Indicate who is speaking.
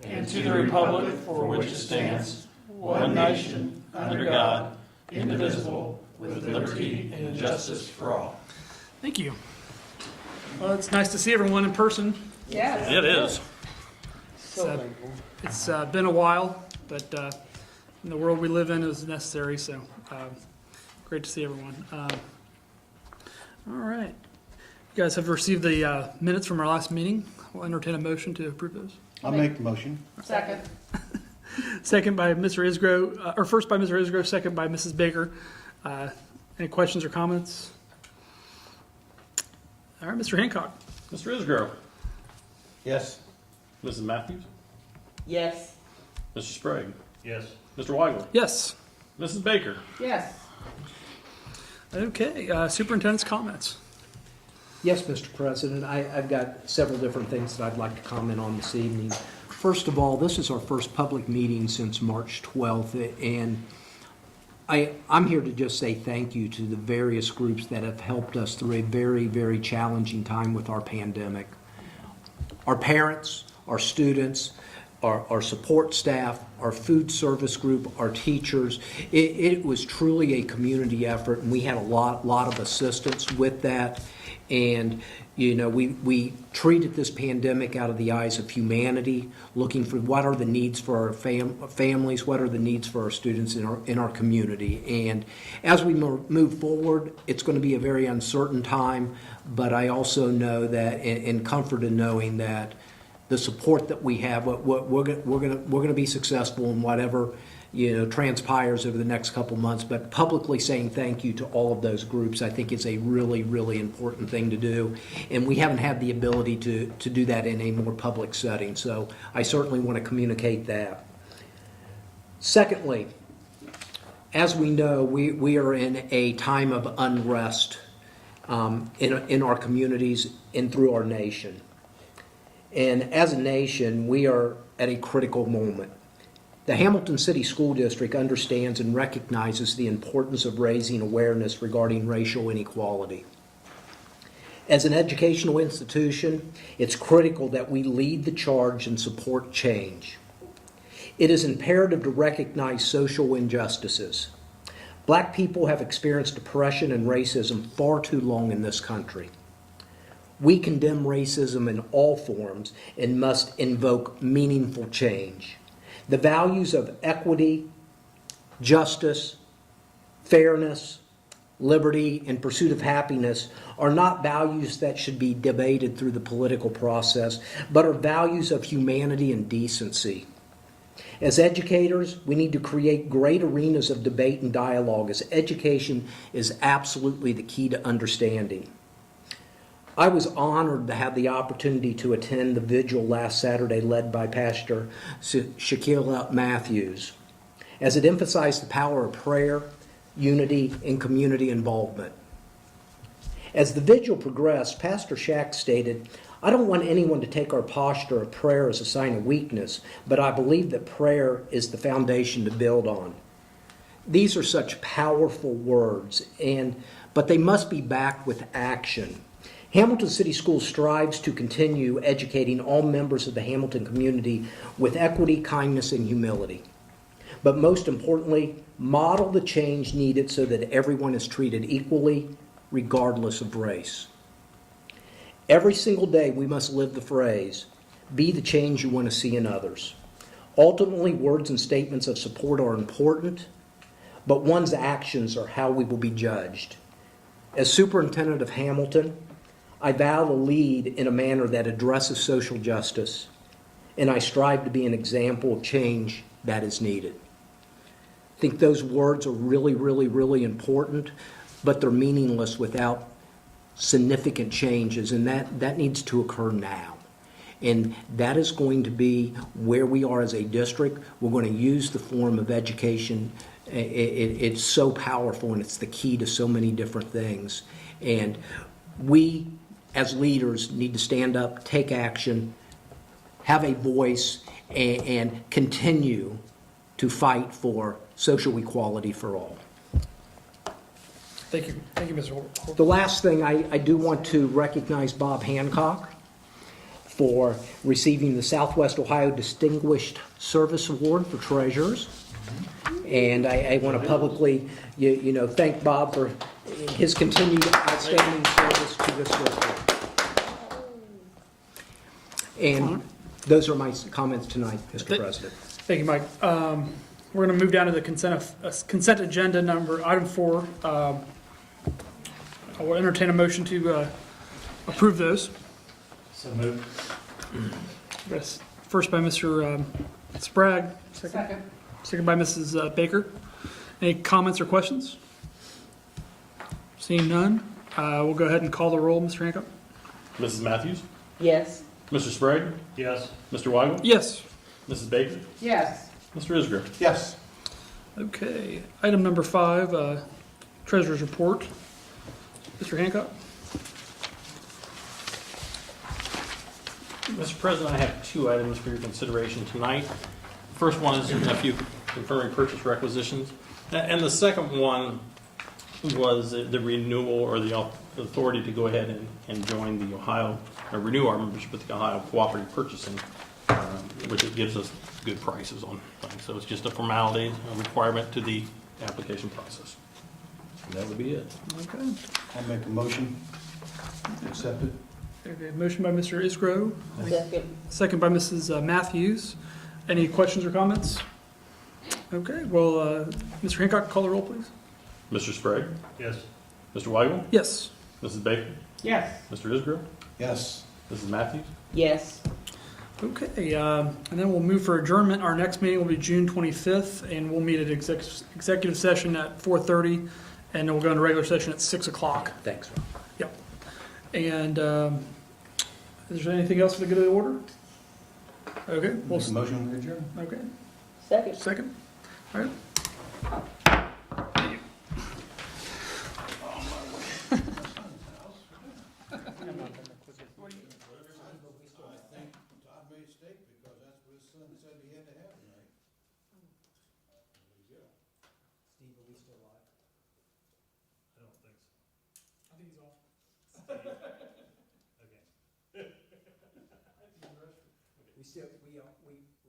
Speaker 1: and to the republic for which it stands, one nation, under God, indivisible, with liberty and justice for all.
Speaker 2: Thank you. Well, it's nice to see everyone in person.
Speaker 3: Yes.
Speaker 1: It is.
Speaker 2: It's been a while, but in the world we live in, it was necessary. So great to see everyone. All right. You guys have received the minutes from our last meeting. We'll entertain a motion to approve those.
Speaker 4: I'll make the motion.
Speaker 3: Second.
Speaker 2: Second by Mr. Isgrove, or first by Mr. Isgrove, second by Mrs. Baker. Any questions or comments? All right, Mr. Hancock.
Speaker 5: Mr. Isgrove.
Speaker 4: Yes.
Speaker 5: Mrs. Matthews.
Speaker 3: Yes.
Speaker 5: Mr. Sprague.
Speaker 4: Yes.
Speaker 5: Mr. Weigel.
Speaker 2: Yes.
Speaker 5: Mrs. Baker.
Speaker 3: Yes.
Speaker 2: Okay, superintendent's comments.
Speaker 6: Yes, Mr. President. I've got several different things that I'd like to comment on this evening. First of all, this is our first public meeting since March 12th, and I'm here to just say thank you to the various groups that have helped us through a very, very challenging time with our pandemic. Our parents, our students, our support staff, our food service group, our teachers. It was truly a community effort, and we had a lot of assistance with that. And, you know, we treated this pandemic out of the eyes of humanity, looking for what are the needs for our families, what are the needs for our students in our community. And as we move forward, it's going to be a very uncertain time, but I also know that, and comfort in knowing that the support that we have, we're going to be successful in whatever transpires over the next couple months. But publicly saying thank you to all of those groups, I think is a really, really important thing to do, and we haven't had the ability to do that in a more public setting. So I certainly want to communicate that. Secondly, as we know, we are in a time of unrest in our communities and through our nation. And as a nation, we are at a critical moment. The Hamilton City School District understands and recognizes the importance of raising awareness regarding racial inequality. As an educational institution, it's critical that we lead the charge and support change. It is imperative to recognize social injustices. Black people have experienced oppression and racism far too long in this country. We condemn racism in all forms and must invoke meaningful change. The values of equity, justice, fairness, liberty, and pursuit of happiness are not values that should be debated through the political process, but are values of humanity and decency. As educators, we need to create great arenas of debate and dialogue, as education is absolutely the key to understanding. I was honored to have the opportunity to attend the vigil last Saturday led by Pastor Shaquille Matthews, as it emphasized the power of prayer, unity, and community involvement. As the vigil progressed, Pastor Shaq stated, "I don't want anyone to take our posture of prayer as a sign of weakness, but I believe that prayer is the foundation to build on." These are such powerful words, but they must be backed with action. Hamilton City Schools strives to continue educating all members of the Hamilton community with equity, kindness, and humility. But most importantly, model the change needed so that everyone is treated equally, regardless of race. Every single day we must live the phrase, "Be the change you want to see in others." Ultimately, words and statements of support are important, but one's actions are how we will be judged. As superintendent of Hamilton, I vow to lead in a manner that addresses social justice, and I strive to be an example of change that is needed. I think those words are really, really, really important, but they're meaningless without significant changes, and that needs to occur now. And that is going to be where we are as a district. We're going to use the form of education. It's so powerful, and it's the key to so many different things. And we, as leaders, need to stand up, take action, have a voice, and continue to fight for social equality for all.
Speaker 2: Thank you, Mr. Holt.
Speaker 6: The last thing, I do want to recognize Bob Hancock for receiving the Southwest Ohio Distinguished Service Award for treasurers. And I want to publicly, thank Bob for his continued outstanding service to this district. And those are my comments tonight, Mr. President.
Speaker 2: Thank you, Mike. We're going to move down to the consent agenda number, item 4. I will entertain a motion to approve those.
Speaker 1: So moved.
Speaker 2: Yes. First by Mr. Sprague,
Speaker 3: Second.
Speaker 2: second by Mrs. Baker. Any comments or questions? Seeing none, we'll go ahead and call the roll, Mr. Hancock.
Speaker 5: Mrs. Matthews,
Speaker 3: Yes.
Speaker 5: Mr. Sprague,
Speaker 1: Yes.
Speaker 5: Mr. Weigel,
Speaker 2: Yes.
Speaker 5: Mrs. Baker,
Speaker 3: Yes.
Speaker 5: Mr. Isgro.
Speaker 4: Yes.
Speaker 2: Okay. Item number 5, Treasurer's Report. Mr. Hancock?
Speaker 5: Mr. President, I have 2 items for your consideration tonight. First one is a few confirming purchase requisitions, and the second one was the renewal or the authority to go ahead and join the Ohio, or renew our membership with the Ohio Cooperative Purchasing, which it gives us good prices on things. So it's just a formality, a requirement to the application process. That would be it.
Speaker 2: Okay.
Speaker 4: I'll make a motion. Accept it.
Speaker 2: Okay. Motion by Mr. Isgro,
Speaker 3: Second.
Speaker 2: second by Mrs. Matthews. Any questions or comments? Okay. Well, Mr. Hancock, call the roll, please.
Speaker 5: Mr. Sprague,
Speaker 1: Yes.
Speaker 5: Mr. Weigel,
Speaker 2: Yes.
Speaker 5: Mrs. Baker,
Speaker 3: Yes.
Speaker 5: Mr. Isgro,
Speaker 4: Yes.
Speaker 5: Mrs. Matthews.
Speaker 3: Yes.
Speaker 2: Okay, and then we'll move for adjournment. Our next meeting will be June 25th, and we'll meet at executive session at 4:30, and then we'll go into regular session at 6 o'clock.
Speaker 6: Thanks.
Speaker 2: Yep. And is there anything else for the good of the order? Okay, we'll,
Speaker 4: Make a motion to adjourn.
Speaker 2: okay,
Speaker 3: Second.
Speaker 2: second. All right.
Speaker 4: Todd made a steak because that's what his son said he had to have tonight.
Speaker 2: I think he's off.
Speaker 6: We